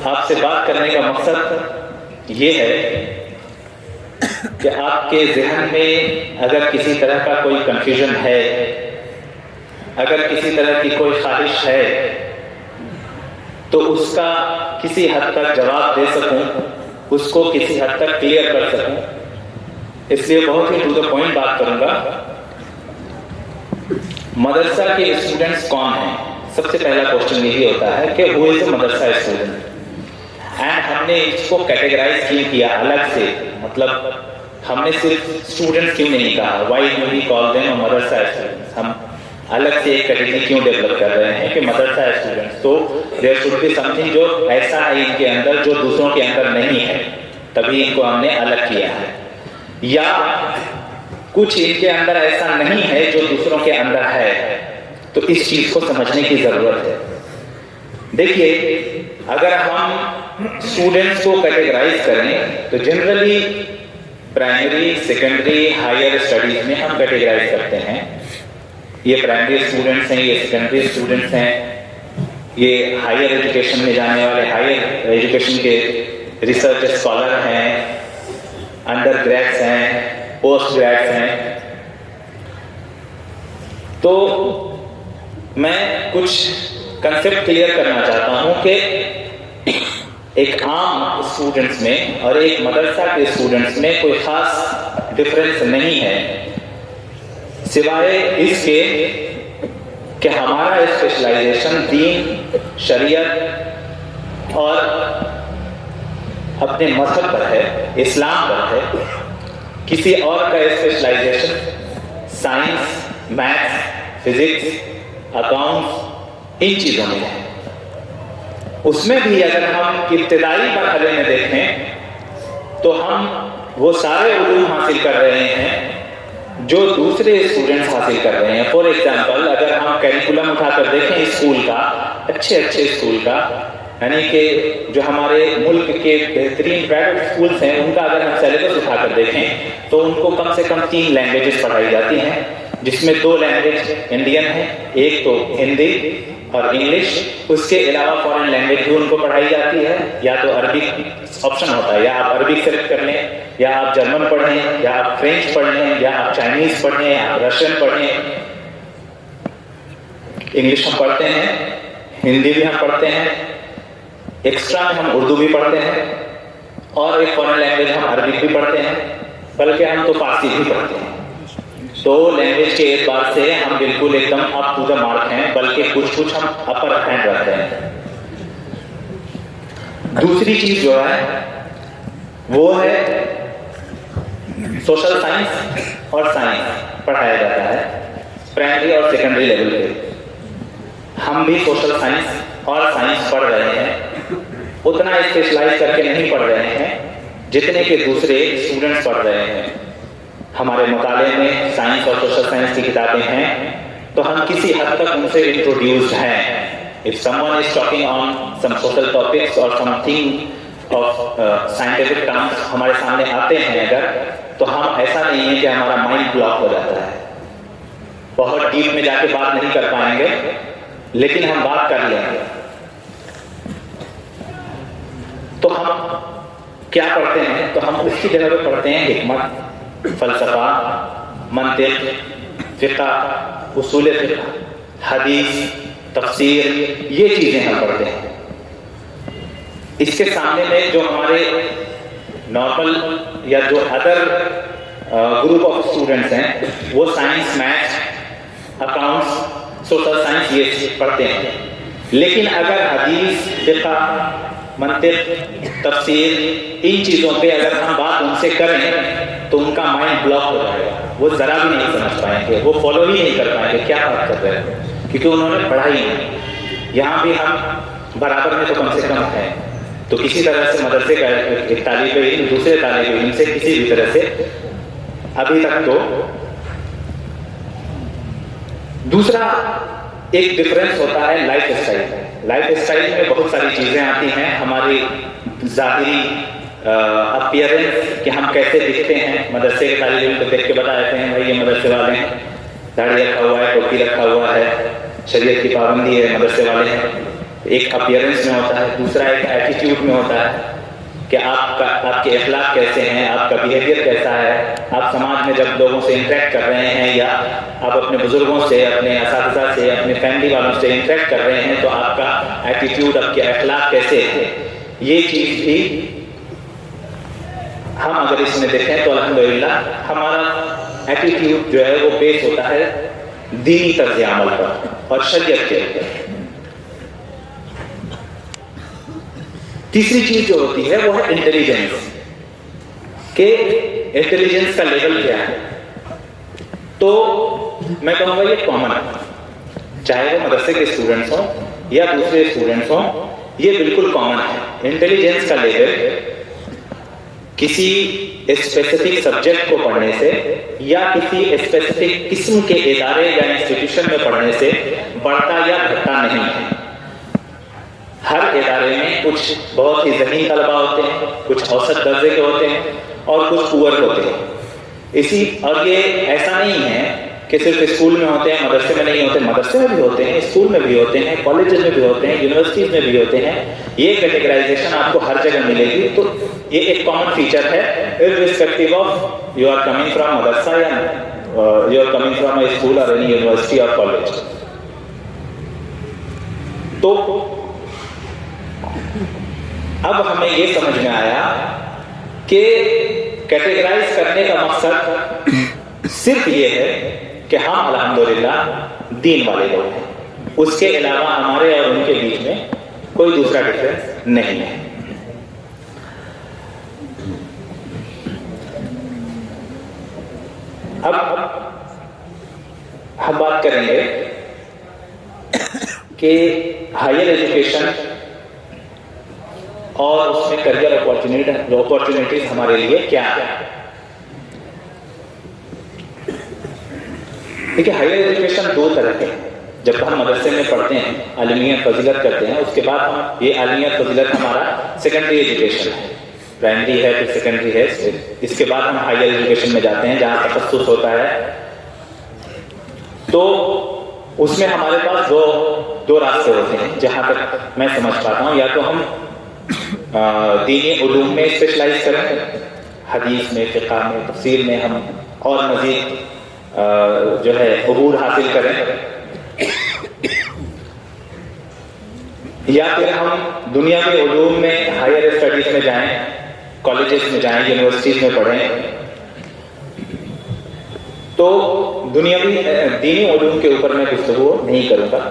आपसे बात करने का मकसद ये है कि आपके जहन में अगर किसी तरह का कोई कंफ्यूजन है, अगर किसी तरह की कोई ख्वाहिश है, तो उसका किसी हद तक जवाब दे सकूं, उसको किसी हद तक क्लियर कर सकूं। इसलिए बहुत ही टू द पॉइंट बात करूंगा। मदरसा के स्टूडेंट्स कौन हैं? सबसे पहला क्वेश्चन यही होता है कि who is a Madrasa student. And हमने इसको कैटेगराइज क्यों किया अलग से, मतलब हमने सिर्फ स्टूडेंट्स क्यों नहीं कहा, why do we call them madrasa students. हम अलग से एक कैटेगरी क्यों डेवलप कर रहे हैं कि मदरसा स्टूडेंट्स, तो देयर शुड बी समथिंग जो ऐसा है इनके अंदर जो दूसरों के अंदर नहीं है, तभी इनको हमने अलग किया है। या कुछ इनके अंदर ऐसा नहीं है जो दूसरों के अंदर है, तो इस चीज को समझने की जरूरत है। देखिए, अगर हम स्टूडेंट्स को कैटेगराइज करें तो generally primary, secondary, higher studies में हम कैटेगराइज करते हैं। ये प्राइमरी स्टूडेंट्स हैं, ये सेकेंडरी स्टूडेंट्स हैं, ये हायर एजुकेशन में जाने वाले हायर एजुकेशन के रिसर्च स्कॉलर हैं, अंडर ग्रेड्स हैं, पोस्ट ग्रेड्स हैं। तो मैं कुछ कंसेप्ट क्लियर करना चाहता हूं कि एक आम स्टूडेंट्स में और एक मदरसा के स्टूडेंट्स में कोई खास डिफरेंस नहीं है, सिवाय इसके कि हमारा स्पेशलाइजेशन दीन, शरीयत और अपने मजहब पर है, इस्लाम पर है। किसी और का specialisation science, maths, physics, accounts, इन चीजों में है। उसमें भी अगर हम इब्तिदाई मरहले में देखें तो हम वो सारे उलूम हासिल कर रहे हैं जो दूसरे स्टूडेंट्स हासिल कर रहे हैं। फॉर एग्जाम्पल, अगर हम कैरिकुलम उठाकर देखें स्कूल का, अच्छे स्कूल का, यानी कि जो हमारे मुल्क के बेहतरीन प्राइवेट स्कूल्स हैं, उनका अगर हम सिलेबस उठाकर देखें तो उनको कम से कम 3 लैंग्वेजेस पढ़ाई जाती हैं, जिसमें 2 लैंग्वेज इंडियन है, एक तो हिंदी और इंग्लिश। उसके अलावा फॉरेन लैंग्वेज भी उनको पढ़ाई जाती है, या तो अरबिक ऑप्शन होता है, या आप अरबिक सेलेक्ट कर लें, या आप जर्मन पढ़ें, या आप फ्रेंच पढ़ लें, या आप चाइनीज पढ़ें, या आप रशियन पढ़ें। इंग्लिश हम पढ़ते हैं, हिंदी भी हम पढ़ते हैं, एक्स्ट्रा में हम उर्दू भी पढ़ते हैं, और एक फॉरेन लैंग्वेज हम अरबिक भी पढ़ते हैं, बल्कि हम तो फारसी भी पढ़ते हैं। तो लैंग्वेज के एतबार से हम बिल्कुल एकदम अप टू द मार्क हैं, बल्कि कुछ हम अपर हैंड रखते हैं। दूसरी चीज जो है वो है सोशल साइंस और साइंस पढ़ाया जाता है प्राइमरी और सेकेंडरी लेवल पे। हम भी सोशल साइंस और साइंस पढ़ रहे हैं, उतना स्पेशलाइज करके नहीं पढ़ रहे हैं जितने के दूसरे स्टूडेंट्स पढ़ रहे हैं। हमारे मुताले में साइंस और सोशल साइंस की किताबें हैं, तो हम किसी हद तक उनसे इंट्रोड्यूस्ड हैं। If someone is talking on some social topics और समथिंग ऑफ साइंटिफिक टर्म्स हमारे सामने आते हैं अगर, तो हम ऐसा नहीं है कि हमारा माइंड ब्लॉक हो जाता है, बहुत डीप में जाके बात नहीं कर पाएंगे, लेकिन हम बात कर लेंगे। तो हम क्या पढ़ते हैं? तो हम उसकी जगह पे पढ़ते हैं हिकमत, फलसफा, मंतिक, फिक़्ह, उसूल फिक़्ह, हदीस, तफसीर, ये चीजें हम पढ़ते हैं। इसके सामने में जो हमारे नॉर्मल या जो अदर ग्रुप ऑफ स्टूडेंट्स हैं, वो science, maths, accounts, social science ये पढ़ते हैं। लेकिन अगर हदीस, फिक़्ह, मंतिक, तफसीर, इन चीजों पे अगर हम बात उनसे करें तो उनका माइंड ब्लॉक हो जाएगा, वो जरा भी नहीं समझ पाएंगे, वो फॉलो ही नहीं कर पाएंगे क्या बात कर रहे हैं, क्योंकि उन्होंने पढ़ा ही नहीं। यहाँ भी हम बराबर में तो कम से कम है। तो किसी तरह से मदरसे का एक तालिब इल्म दूसरे तालिब इल्म से किसी भी तरह से अभी तक तो। दूसरा एक डिफरेंस होता है लाइफ स्टाइल। लाइफ स्टाइल में बहुत सारी चीजें आती हैं, हमारी जाहिरी अपीयरेंस कि हम कैसे दिखते हैं। मदरसे के तालिब इल्म को देख के बता देते हैं भाई ये मदरसे वाले हैं, दाढ़ी रखा हुआ है, टोपी रखा हुआ है, शरीयत की पाबंदी है, मदरसे वाले हैं। एक अपीयरेंस में होता है, दूसरा एक एटीट्यूड में होता है कि आपके अखलाक कैसे हैं, आपका बिहेवियर कैसा है, आप समाज में जब लोगों से इंटरेक्ट कर रहे हैं या आप अपने बुजुर्गों से, अपने असातिज़ा से, अपने फैमिली वालों से इंटरेक्ट कर रहे हैं तो आपका एटीट्यूड, आपके अखलाक कैसे है। ये चीज़ भी हम अगर इसमें देखें तो अल्हम्दुलिल्लाह हमारा एटीट्यूड जो है वो बेस होता है दीनी तर्ज अमल पर और शरीयत के ऊपर। तीसरी चीज जो होती है वो है इंटेलिजेंस, के इंटेलिजेंस का लेवल क्या है। तो मैं कहूंगा ये कॉमन है, चाहे वो मदरसे के स्टूडेंट्स हों या दूसरे स्टूडेंट्स हों, ये बिल्कुल कॉमन है। इंटेलिजेंस का लेवल किसी स्पेसिफिक सब्जेक्ट को पढ़ने से या किसी स्पेसिफिक किस्म के इदारे या इंस्टीट्यूशन में पढ़ने से बढ़ता या घटता नहीं है। हर इदारे में कुछ बहुत ही ज़हीन तलबा होते हैं, कुछ औसत दर्जे के होते हैं और कुछ पुअर होते हैं। और ये ऐसा नहीं है कि सिर्फ स्कूल में होते हैं, मदरसे में नहीं होते। मदरसे में भी होते हैं, स्कूल में भी होते हैं, कॉलेजेस में भी होते हैं, यूनिवर्सिटीज में भी होते हैं। ये कैटेगराइजेशन आपको हर जगह मिलेगी। तो ये एक कॉमन फीचर है, irrespective of you are coming from मदरसा या you are coming from a school और एनी यूनिवर्सिटी और कॉलेज। तो अब हमें ये समझ में आया कि कैटेगराइज करने का मकसद सिर्फ ये है कि हम अल्हम्दुलिल्लाह दीन वाले लोग हैं, उसके अलावा हमारे और उनके बीच में कोई दूसरा डिफरेंस नहीं है। अब हम बात करेंगे कि हायर एजुकेशन और उसमें करियर अपॉर्चुनिटीज हमारे लिए क्या है। देखिए, हायर एजुकेशन दो तरह के हैं। जब हम मदरसे में पढ़ते हैं, आलिमियत फजीलत करते हैं, उसके बाद हम ये आलिमियत फजीलत हमारा सेकेंडरी एजुकेशन है, प्राइमरी है फिर सेकेंडरी है। इसके बाद हम हायर एजुकेशन में जाते हैं जहां तखस्सुस होता है। तो उसमें हमारे पास दो रास्ते होते हैं जहां तक मैं समझ पाता हूं। या तो हम दीनी उलूम में स्पेशलाइज करें, हदीस में, फ़िक़्ह में, तफसीर में हम और मजीद जो है अबूर हासिल करें, या फिर हम दुनियावी उलूम में हायर स्टडीज में जाएं, कॉलेजेस में जाएं, यूनिवर्सिटीज में पढ़ें। तो दुनियावी दीनी उलूम के ऊपर मैं गुफ्तगू नहीं करूंगा।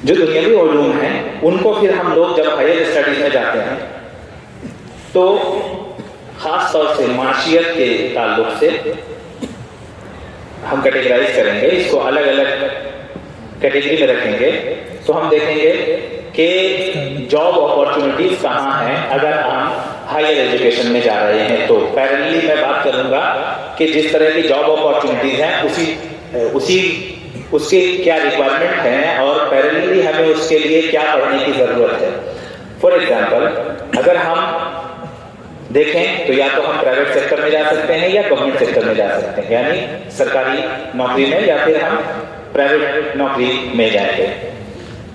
जो दुनियावी उलूम हैं उनको फिर हम लोग जब हायर स्टडीज में जाते हैं तो खास तौर से माशियत के ताल्लुक से हम कैटेगराइज करेंगे, इसको अलग अलग कैटेगरी में रखेंगे। तो हम देखेंगे कि जॉब अपॉर्चुनिटीज कहाँ हैं अगर हम हायर एजुकेशन में जा रहे हैं। तो पैरेलली मैं बात करूंगा कि जिस तरह की जॉब अपॉर्चुनिटीज हैं उसके क्या रिक्वायरमेंट है और पैरेलली हमें उसके लिए क्या पढ़ने की जरूरत है। फॉर एग्जाम्पल, अगर हम देखें तो या तो हम प्राइवेट सेक्टर में जा सकते हैं या गवर्नमेंट सेक्टर में जा सकते हैं, यानी सरकारी नौकरी में, या फिर हम प्राइवेट नौकरी में जाएंगे।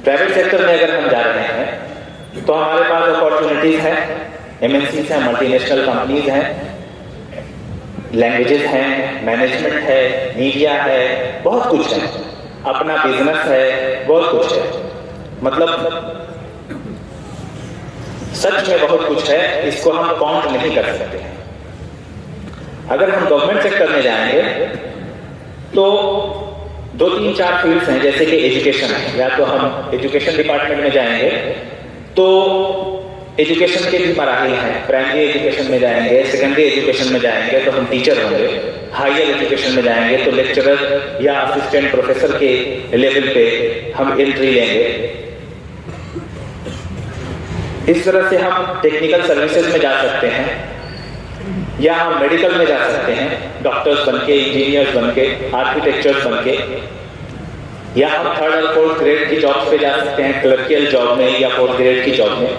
प्राइवेट सेक्टर में अगर हम जा रहे हैं तो हमारे पास अपॉर्चुनिटीज हैं, एमएनसीज हैं, मल्टीनेशनल कंपनीज हैं, लैंग्वेजेस हैं, मैनेजमेंट है, मीडिया है, बहुत कुछ है, अपना बिजनेस है, बहुत कुछ है। मतलब सच में बहुत कुछ है, इसको हम काउंट नहीं कर सकते। अगर हम गवर्नमेंट सेक्टर में जाएंगे तो 2-3-4 फील्ड्स हैं, जैसे कि एजुकेशन है। या तो हम एजुकेशन डिपार्टमेंट में जाएंगे तो एजुकेशन के भी मराहिल हैं, प्राइमरी एजुकेशन में जाएंगे, सेकेंडरी एजुकेशन में जाएंगे तो हम टीचर होंगे, हायर एजुकेशन में जाएंगे तो लेक्चरर या असिस्टेंट प्रोफेसर के लेवल पे हम एंट्री लेंगे। इस तरह से हम टेक्निकल सर्विसेज में जा सकते हैं या हम मेडिकल में जा सकते हैं, डॉक्टर्स बनके, इंजीनियर्स बनके, आर्किटेक्चर्स बनके, या हम 3rd और 4th ग्रेड की जॉब्स पे जा सकते हैं, क्लर्कियल जॉब में या 4th ग्रेड की जॉब में,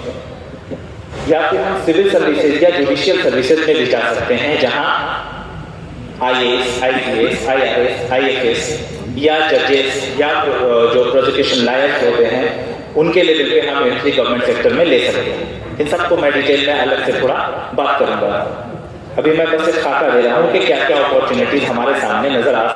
या फिर हम सिविल सर्विसेज या जुडिशियल सर्विसेज में भी जा सकते हैं जहां IAS, IPS, IRS, IFS या जजेस या जो प्रोसिक्यूशन लायर्स होते हैं उनके लेवल पे हम एंट्री गवर्नमेंट सेक्टर में ले सकते हैं। इन सबको मैं डिटेल में अलग से थोड़ा बात करूंगा। अभी मैं बस एक खाका दे रहा हूँ कि क्या क्या अपॉर्चुनिटीज हमारे सामने नजर आ